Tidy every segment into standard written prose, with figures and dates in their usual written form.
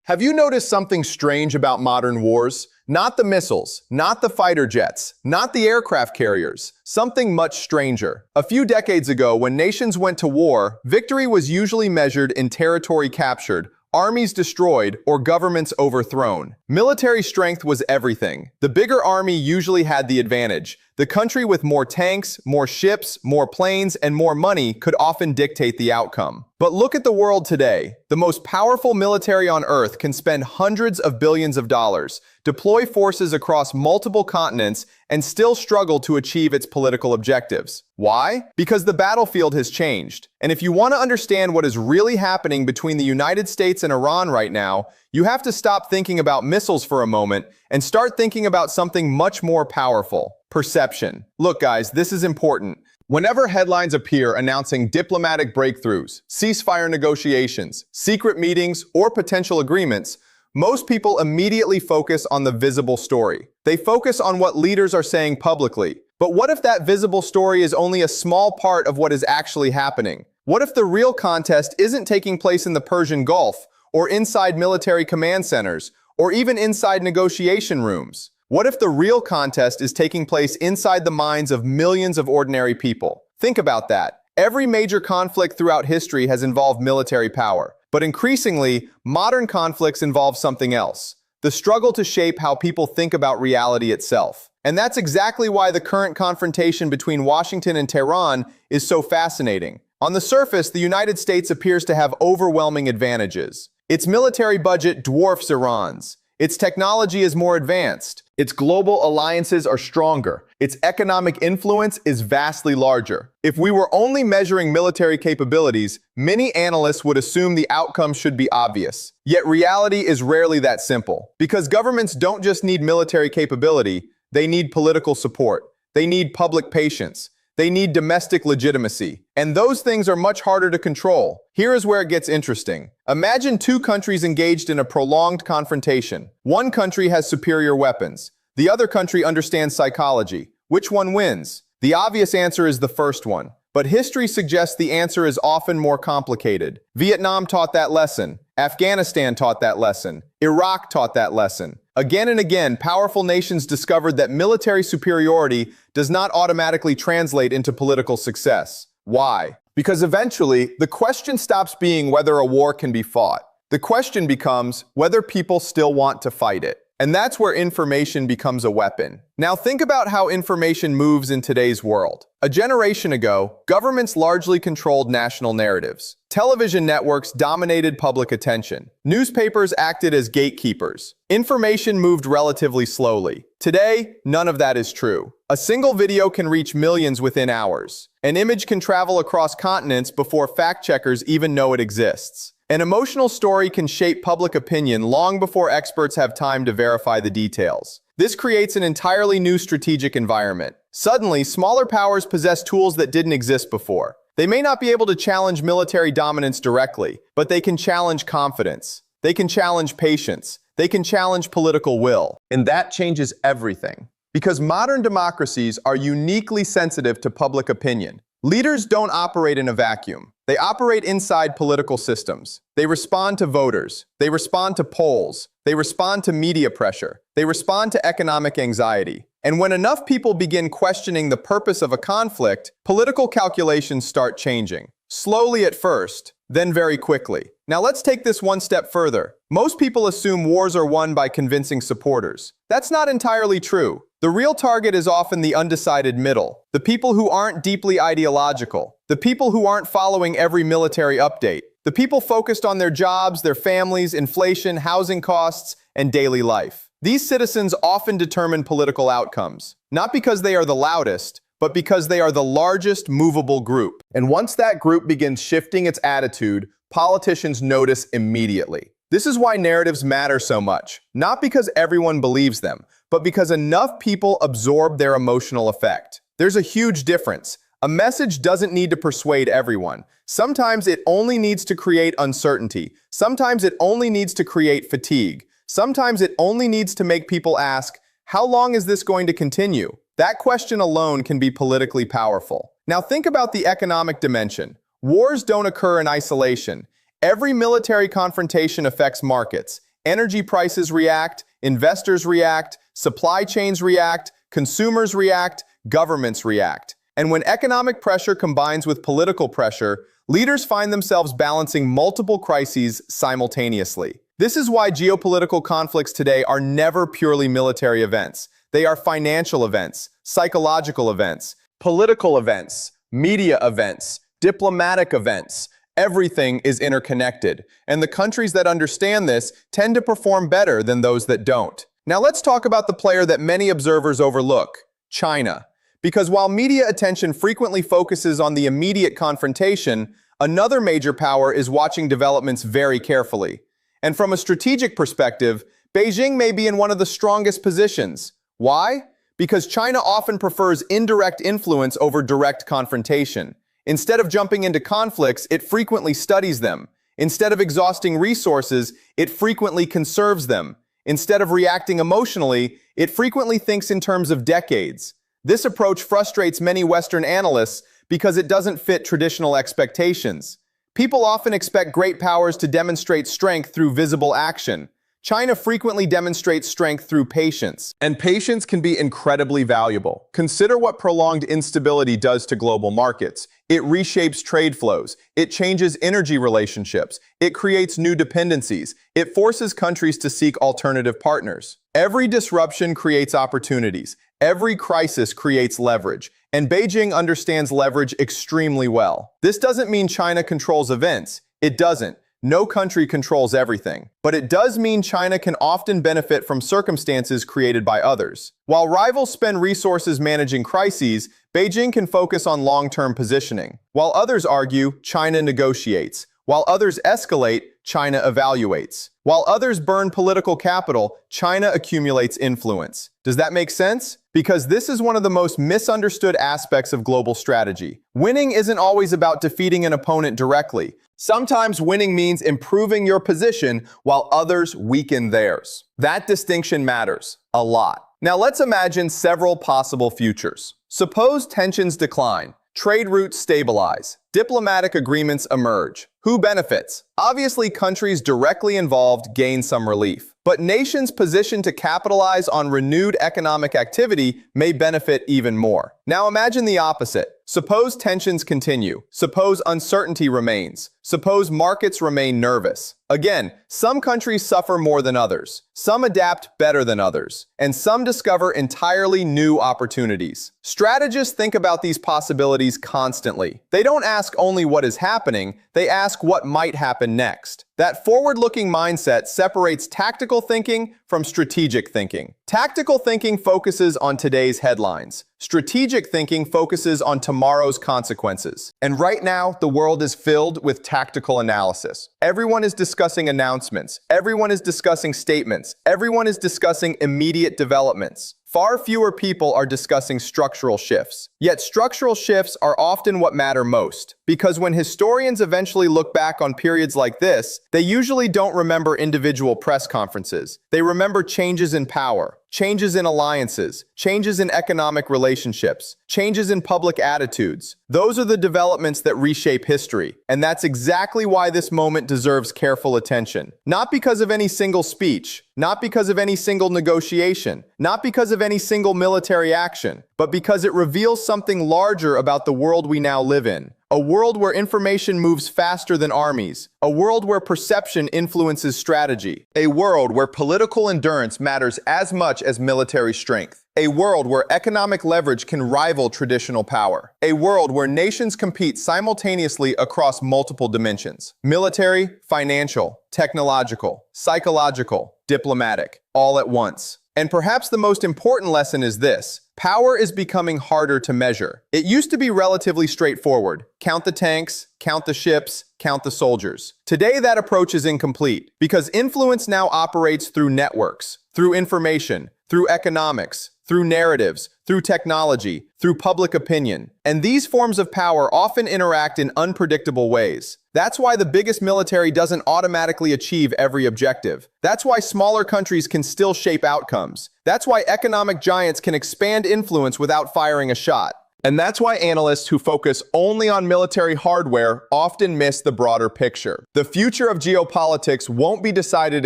Have you noticed something strange about modern wars? Not the missiles, not the fighter jets, not the aircraft carriers. Something much stranger. A few decades ago, when nations went to war, victory was usually measured in territory captured, armies destroyed, or governments overthrown. Military strength was everything. The bigger army usually had the advantage. The country with more tanks, more ships, more planes, and more money could often dictate the outcome. But look at the world today. The most powerful military on Earth can spend hundreds of billions of dollars, deploy forces across multiple continents, and still struggle to achieve its political objectives. Why? Because the battlefield has changed. And if you want to understand what is really happening between the United States and Iran right now, you have to stop thinking about missiles for a moment and start thinking about something much more powerful: perception. Look, guys, this is important. Whenever headlines appear announcing diplomatic breakthroughs, ceasefire negotiations, secret meetings, or potential agreements, most people immediately focus on the visible story. They focus on what leaders are saying publicly. But what if that visible story is only a small part of what is actually happening? What if the real contest isn't taking place in the Persian Gulf, or inside military command centers, or even inside negotiation rooms? What if the real contest is taking place inside the minds of millions of ordinary people? Think about that. Every major conflict throughout history has involved military power. But increasingly, modern conflicts involve something else: the struggle to shape how people think about reality itself. And that's exactly why the current confrontation between Washington and Tehran is so fascinating. On the surface, the United States appears to have overwhelming advantages. Its military budget dwarfs Iran's. Its technology is more advanced. Its global alliances are stronger. Its economic influence is vastly larger. If we were only measuring military capabilities, many analysts would assume the outcome should be obvious. Yet reality is rarely that simple. Because governments don't just need military capability, they need political support. They need public patience. They need domestic legitimacy. And those things are much harder to control. Here is where it gets interesting. Imagine two countries engaged in a prolonged confrontation. One country has superior weapons. The other country understands psychology. Which one wins? The obvious answer is the first one. But history suggests the answer is often more complicated. Vietnam taught that lesson. Afghanistan taught that lesson. Iraq taught that lesson. Again and again, powerful nations discovered that military superiority does not automatically translate into political success. Why? Because eventually, the question stops being whether a war can be fought. The question becomes whether people still want to fight it. And that's where information becomes a weapon. Now think about how information moves in today's world. A generation ago, governments largely controlled national narratives. Television networks dominated public attention. Newspapers acted as gatekeepers. Information moved relatively slowly. Today, none of that is true. A single video can reach millions within hours. An image can travel across continents before fact-checkers even know it exists. An emotional story can shape public opinion long before experts have time to verify the details. This creates an entirely new strategic environment. Suddenly, smaller powers possess tools that didn't exist before. They may not be able to challenge military dominance directly, but they can challenge confidence. They can challenge patience. They can challenge political will. And that changes everything. Because modern democracies are uniquely sensitive to public opinion. Leaders don't operate in a vacuum. They operate inside political systems. They respond to voters. They respond to polls. They respond to media pressure. They respond to economic anxiety. And when enough people begin questioning the purpose of a conflict, political calculations start changing. Slowly at first, then very quickly. Now let's take this one step further. Most people assume wars are won by convincing supporters. That's not entirely true. The real target is often the undecided middle, the people who aren't deeply ideological, the people who aren't following every military update, the people focused on their jobs, their families, inflation, housing costs, and daily life. These citizens often determine political outcomes, not because they are the loudest, but because they are the largest movable group. And once that group begins shifting its attitude, politicians notice immediately. This is why narratives matter so much, not because everyone believes them, but because enough people absorb their emotional effect. There's a huge difference. A message doesn't need to persuade everyone. Sometimes it only needs to create uncertainty. Sometimes it only needs to create fatigue. Sometimes it only needs to make people ask, how long is this going to continue? That question alone can be politically powerful. Now think about the economic dimension. Wars don't occur in isolation. Every military confrontation affects markets. Energy prices react, investors react, supply chains react, consumers react, governments react. And when economic pressure combines with political pressure, leaders find themselves balancing multiple crises simultaneously. This is why geopolitical conflicts today are never purely military events. They are financial events, psychological events, political events, media events, diplomatic events. Everything is interconnected, and the countries that understand this tend to perform better than those that don't. Now let's talk about the player that many observers overlook, China. Because while media attention frequently focuses on the immediate confrontation, another major power is watching developments very carefully. And from a strategic perspective, Beijing may be in one of the strongest positions. Why? Because China often prefers indirect influence over direct confrontation. Instead of jumping into conflicts, it frequently studies them. Instead of exhausting resources, it frequently conserves them. Instead of reacting emotionally, it frequently thinks in terms of decades. This approach frustrates many Western analysts because it doesn't fit traditional expectations. People often expect great powers to demonstrate strength through visible action. China frequently demonstrates strength through patience. And patience can be incredibly valuable. Consider what prolonged instability does to global markets. It reshapes trade flows. It changes energy relationships. It creates new dependencies. It forces countries to seek alternative partners. Every disruption creates opportunities. Every crisis creates leverage. And Beijing understands leverage extremely well. This doesn't mean China controls events. It doesn't. No country controls everything. But it does mean China can often benefit from circumstances created by others. While rivals spend resources managing crises, Beijing can focus on long-term positioning. While others argue, China negotiates. While others escalate, China evaluates. While others burn political capital, China accumulates influence. Does that make sense? Because this is one of the most misunderstood aspects of global strategy. Winning isn't always about defeating an opponent directly. Sometimes winning means improving your position while others weaken theirs. That distinction matters a lot. Now let's imagine several possible futures. Suppose tensions decline, trade routes stabilize, diplomatic agreements emerge. Who benefits? Obviously, countries directly involved gain some relief. But nations positioned to capitalize on renewed economic activity may benefit even more. Now imagine the opposite. Suppose tensions continue. Suppose uncertainty remains. Suppose markets remain nervous. Again, some countries suffer more than others. Some adapt better than others. And some discover entirely new opportunities. Strategists think about these possibilities constantly. They don't ask only what is happening, they ask what might happen next. That forward-looking mindset separates tactical thinking from strategic thinking. Tactical thinking focuses on today's headlines. Strategic thinking focuses on tomorrow's consequences. And right now, the world is filled with tactical analysis. Everyone is discussing announcements. Everyone is discussing statements. Everyone is discussing immediate developments. Far fewer people are discussing structural shifts. Yet structural shifts are often what matter most, because when historians eventually look back on periods like this, they usually don't remember individual press conferences. They remember changes in power, changes in alliances, changes in economic relationships, changes in public attitudes. Those are the developments that reshape history, and that's exactly why this moment deserves careful attention. Not because of any single speech, not because of any single negotiation, not because of any single military action, but because it reveals something larger about the world we now live in. A world where information moves faster than armies. A world where perception influences strategy. A world where political endurance matters as much as military strength. A world where economic leverage can rival traditional power. A world where nations compete simultaneously across multiple dimensions. Military, financial, technological, psychological, diplomatic, all at once. And perhaps the most important lesson is this: power is becoming harder to measure. It used to be relatively straightforward. Count the tanks, count the ships, count the soldiers. Today, that approach is incomplete because influence now operates through networks, through information, through economics, through narratives, through technology, through public opinion. And these forms of power often interact in unpredictable ways. That's why the biggest military doesn't automatically achieve every objective. That's why smaller countries can still shape outcomes. That's why economic giants can expand influence without firing a shot. And that's why analysts who focus only on military hardware often miss the broader picture. The future of geopolitics won't be decided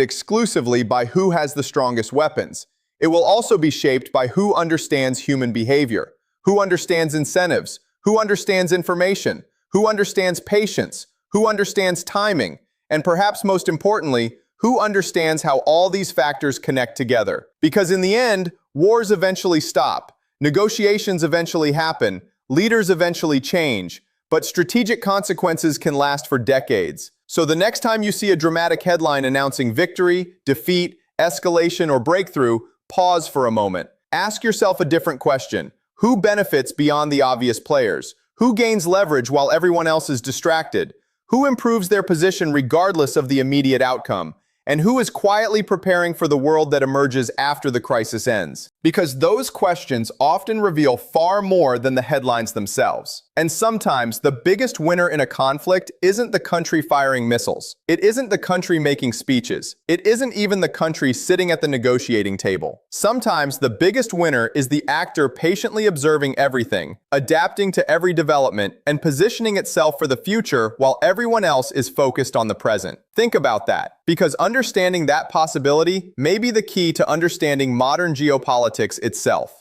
exclusively by who has the strongest weapons. It will also be shaped by who understands human behavior, who understands incentives, who understands information, who understands patience, who understands timing, and perhaps most importantly, who understands how all these factors connect together. Because in the end, wars eventually stop, negotiations eventually happen, leaders eventually change, but strategic consequences can last for decades. So the next time you see a dramatic headline announcing victory, defeat, escalation, or breakthrough, pause for a moment. Ask yourself a different question. Who benefits beyond the obvious players? Who gains leverage while everyone else is distracted? Who improves their position regardless of the immediate outcome? And who is quietly preparing for the world that emerges after the crisis ends? Because those questions often reveal far more than the headlines themselves. And sometimes the biggest winner in a conflict isn't the country firing missiles. It isn't the country making speeches. It isn't even the country sitting at the negotiating table. Sometimes the biggest winner is the actor patiently observing everything, adapting to every development, and positioning itself for the future while everyone else is focused on the present. Think about that, because understanding that possibility may be the key to understanding modern geopolitics itself.